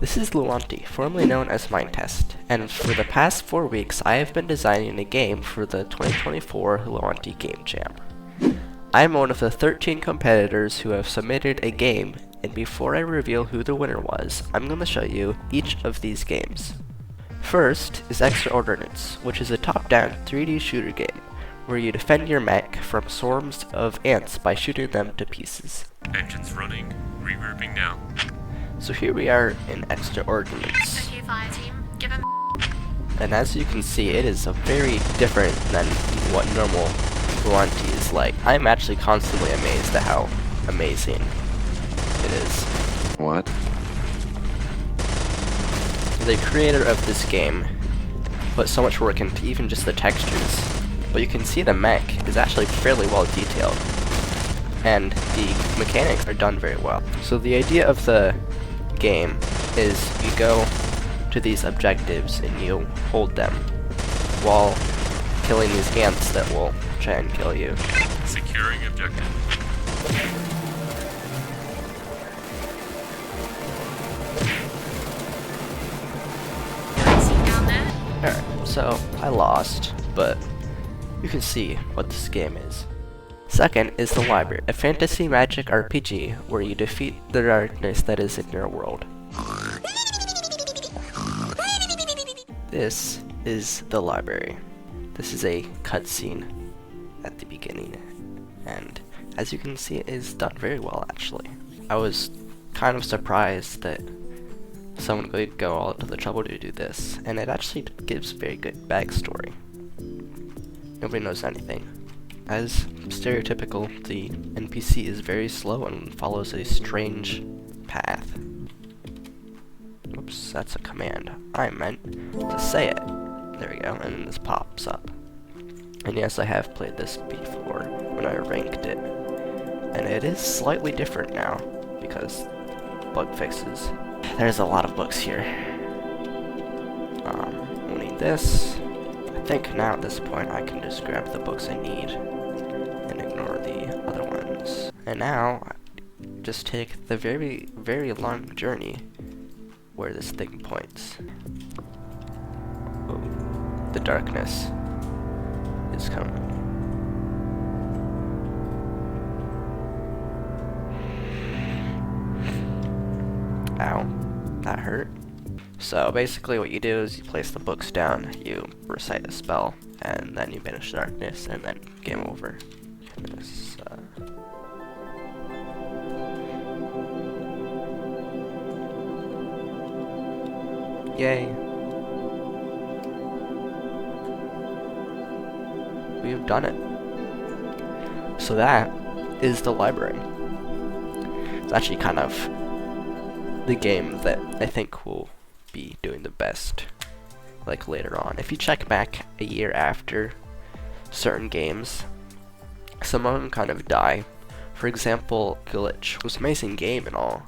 This is Luanti, formerly known as Mindtest, and for the past 4 weeks I have been designing a game for the 2024 Luanti Game Jam. I am one of the 13 competitors who have submitted a game, and before I reveal who the winner was, I'm going to show you each of these games. First is Ordinance, which is a top-down 3D shooter game, where you defend your mech from swarms of ants by shooting them to pieces. Engine's running, regrouping now. So here we are in Ordinance. Okay, fire team, give him. And as you can see, it is very different than what normal Luanti is like. I'm actually constantly amazed at how amazing it is. What? The creator of this game put so much work into even just the textures, but you can see the mech is actually fairly well detailed, and the mechanics are done very well. So the idea of the game is you go to these objectives and you hold them while killing these ants that will try and kill you. Securing objective. Down there. Alright, so I lost, but you can see what this game is. Second is the Library, a fantasy magic RPG where you defeat the darkness that is in your world. This is the Library. This is a cutscene at the beginning, and as you can see, it is done very well actually. I was kind of surprised that someone would go all to the trouble to do this, and it actually gives very good backstory. Nobody knows anything. As stereotypical, the NPC is very slow and follows a strange path. Oops, that's a command. I meant to say it. There we go, and this pops up. And yes, I have played this before when I ranked it. And it is slightly different now, because bug fixes. There's a lot of books here. We'll need this. I think now at this point I can just grab the books I need and ignore the other ones. And now, just take the very, very long journey where this thing points. Ooh, the darkness is coming. Ow, that hurt. So basically what you do is you place the books down, you recite a spell, and then you banish darkness, and then game over. This, Yay. We've done it. So that is the library. It's actually kind of the game that I think will be doing the best, like later on. If you check back a year after certain games, some of them kind of die. For example, Glitch was an amazing game and all,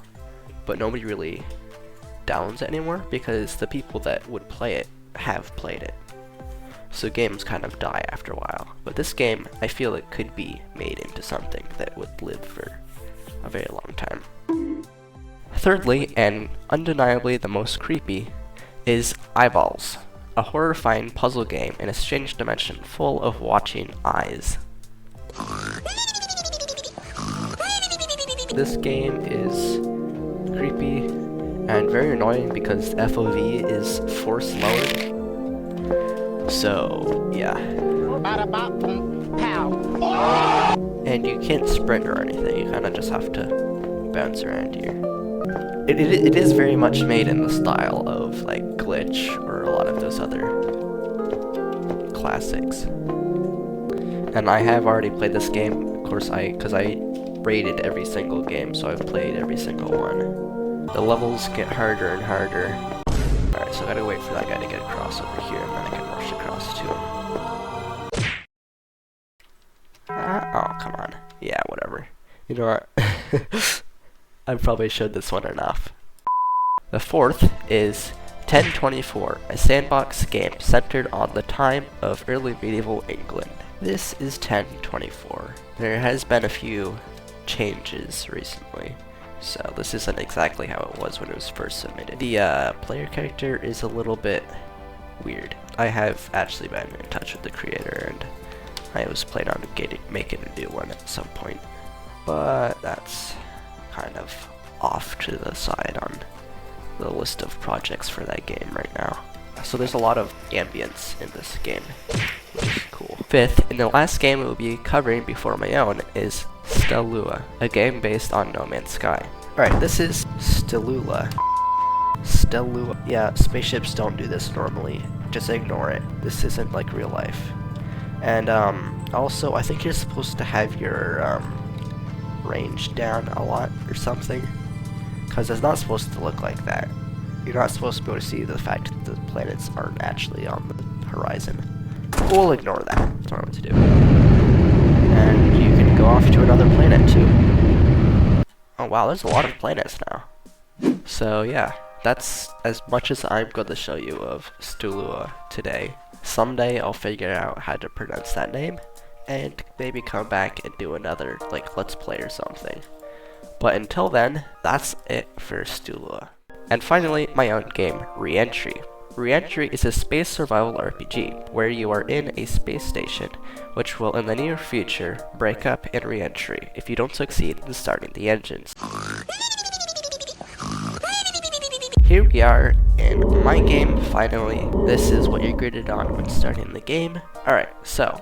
but nobody really downs it anymore because the people that would play it have played it. So games kind of die after a while. But this game, I feel it could be made into something that would live for a very long time. Thirdly, and undeniably the most creepy, is Eyeballs, a horrifying puzzle game in a strange dimension full of watching eyes. This game is creepy and very annoying because the FOV is force lowered. So, yeah. And you can't sprint or anything, you kind of just have to bounce around here. It is very much made in the style of like Glitch or a lot of those other classics. And I have already played this game, of course, because I rated every single game, so I've played every single one. The levels get harder and harder. Alright, so I gotta wait for that guy to get across over here, and then I can rush across to him. Oh, come on. Yeah, whatever. You know what? I probably showed this one enough. The fourth is 1024, a sandbox game centered on the time of early medieval England. This is 1024. There has been a few changes recently, So this isn't exactly how it was when it was first submitted. The player character is a little bit weird. I have actually been in touch with the creator, and I was planning on making a new one at some point. But that's kind of off to the side on the list of projects for that game right now. So there's a lot of ambience in this game, which is cool. Fifth, and the last game we'll be covering before my own is Stellula, a game based on No Man's Sky. Alright, this is Stellula. Stellula. Yeah, spaceships don't do this normally. Just ignore it. This isn't like real life. And also, I think you're supposed to have your range down a lot or something, because it's not supposed to look like that. You're not supposed to be able to see the fact that the planets aren't actually on the horizon. We'll ignore that. That's what I want to do. And you can go off to another planet too. Oh wow, there's a lot of planets now. So yeah, that's as much as I'm going to show you of Stellula today. Someday I'll figure out how to pronounce that name, and maybe come back and do another, like, let's play or something. But until then, that's it for Stellula. And finally, my own game, Re-Entry. Re-Entry is a space survival RPG, where you are in a space station, which will in the near future break up in re-entry if you don't succeed in starting the engines. Here we are in my game, finally. This is what you're greeted on when starting the game. Alright, so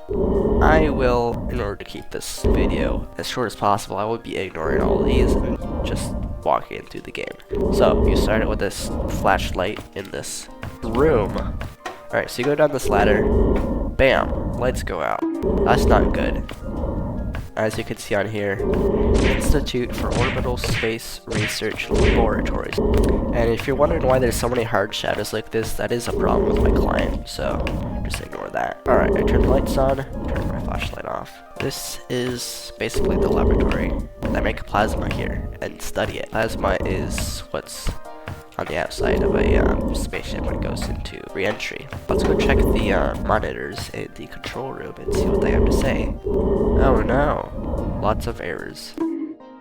I will, in order to keep this video as short as possible, I will be ignoring all of these and just walking through the game. So you start it with this flashlight in this room. Alright, so you go down this ladder, bam, lights go out. That's not good. As you can see on here, Institute for Orbital Space Research Laboratories. And if you're wondering why there's so many hard shadows like this, that is a problem with my client, so just ignore that. Alright, I turn the lights on, turn my flashlight off. This is basically the laboratory. I make plasma here and study it. Plasma is what's on the outside of a spaceship when it goes into re-entry. Let's go check the monitors in the control room and see what they have to say. Oh no, lots of errors.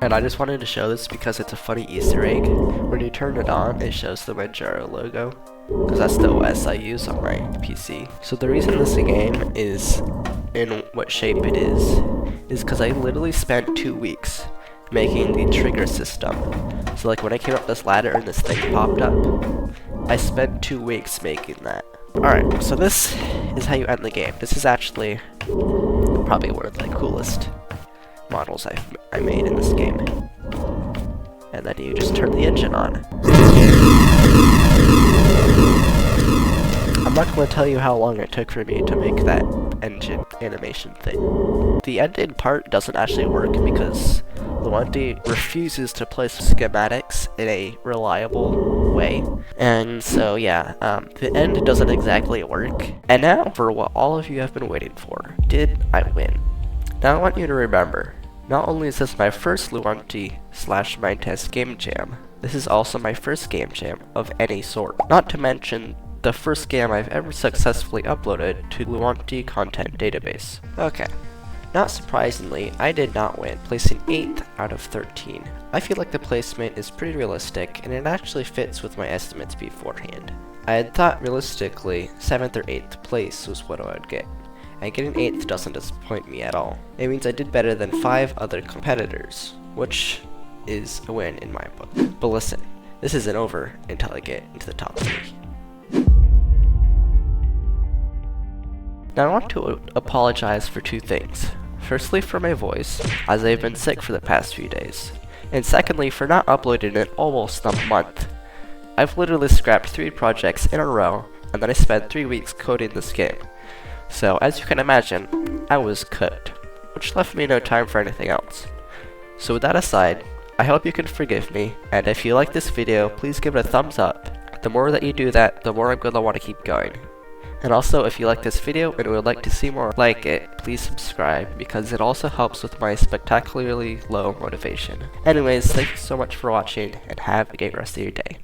And I just wanted to show this because it's a funny Easter egg. When you turn it on, it shows the Manjaro logo, because that's the OS I use on my PC. So the reason this game is in what shape it is because I literally spent 2 weeks making the trigger system. So like when I came up this ladder and this thing popped up, I spent 2 weeks making that. Alright, so this is how you end the game. This is actually probably one of the coolest models I made in this game. And then you just turn the engine on. I'm not going to tell you how long it took for me to make that engine animation thing. The ending part doesn't actually work because Luanti refuses to place schematics in a reliable way. And so yeah, the end doesn't exactly work. And now for what all of you have been waiting for. Did I win? Now I want you to remember, not only is this my first Luanti/Mindtest Game Jam, this is also my first Game Jam of any sort. Not to mention the first game I've ever successfully uploaded to Luanti content database. Okay, not surprisingly, I did not win, placing 8th out of 13. I feel like the placement is pretty realistic, and it actually fits with my estimates beforehand. I had thought realistically 7th or 8th place was what I would get, and getting 8th doesn't disappoint me at all. It means I did better than 5 other competitors, which is a win in my book. But listen, this isn't over until I get into the top 3. Now I want to apologize for 2 things. Firstly for my voice, as I've been sick for the past few days. And secondly for not uploading in almost a month. I've literally scrapped 3 projects in a row, and then I spent 3 weeks coding this game. So as you can imagine, I was cooked, which left me no time for anything else. So with that aside, I hope you can forgive me, and if you like this video, please give it a thumbs up. The more that you do that, the more I'm gonna want to keep going. And also, if you like this video and would like to see more like it, please subscribe, because it also helps with my spectacularly low motivation. Anyways, thank you so much for watching, and have a great rest of your day.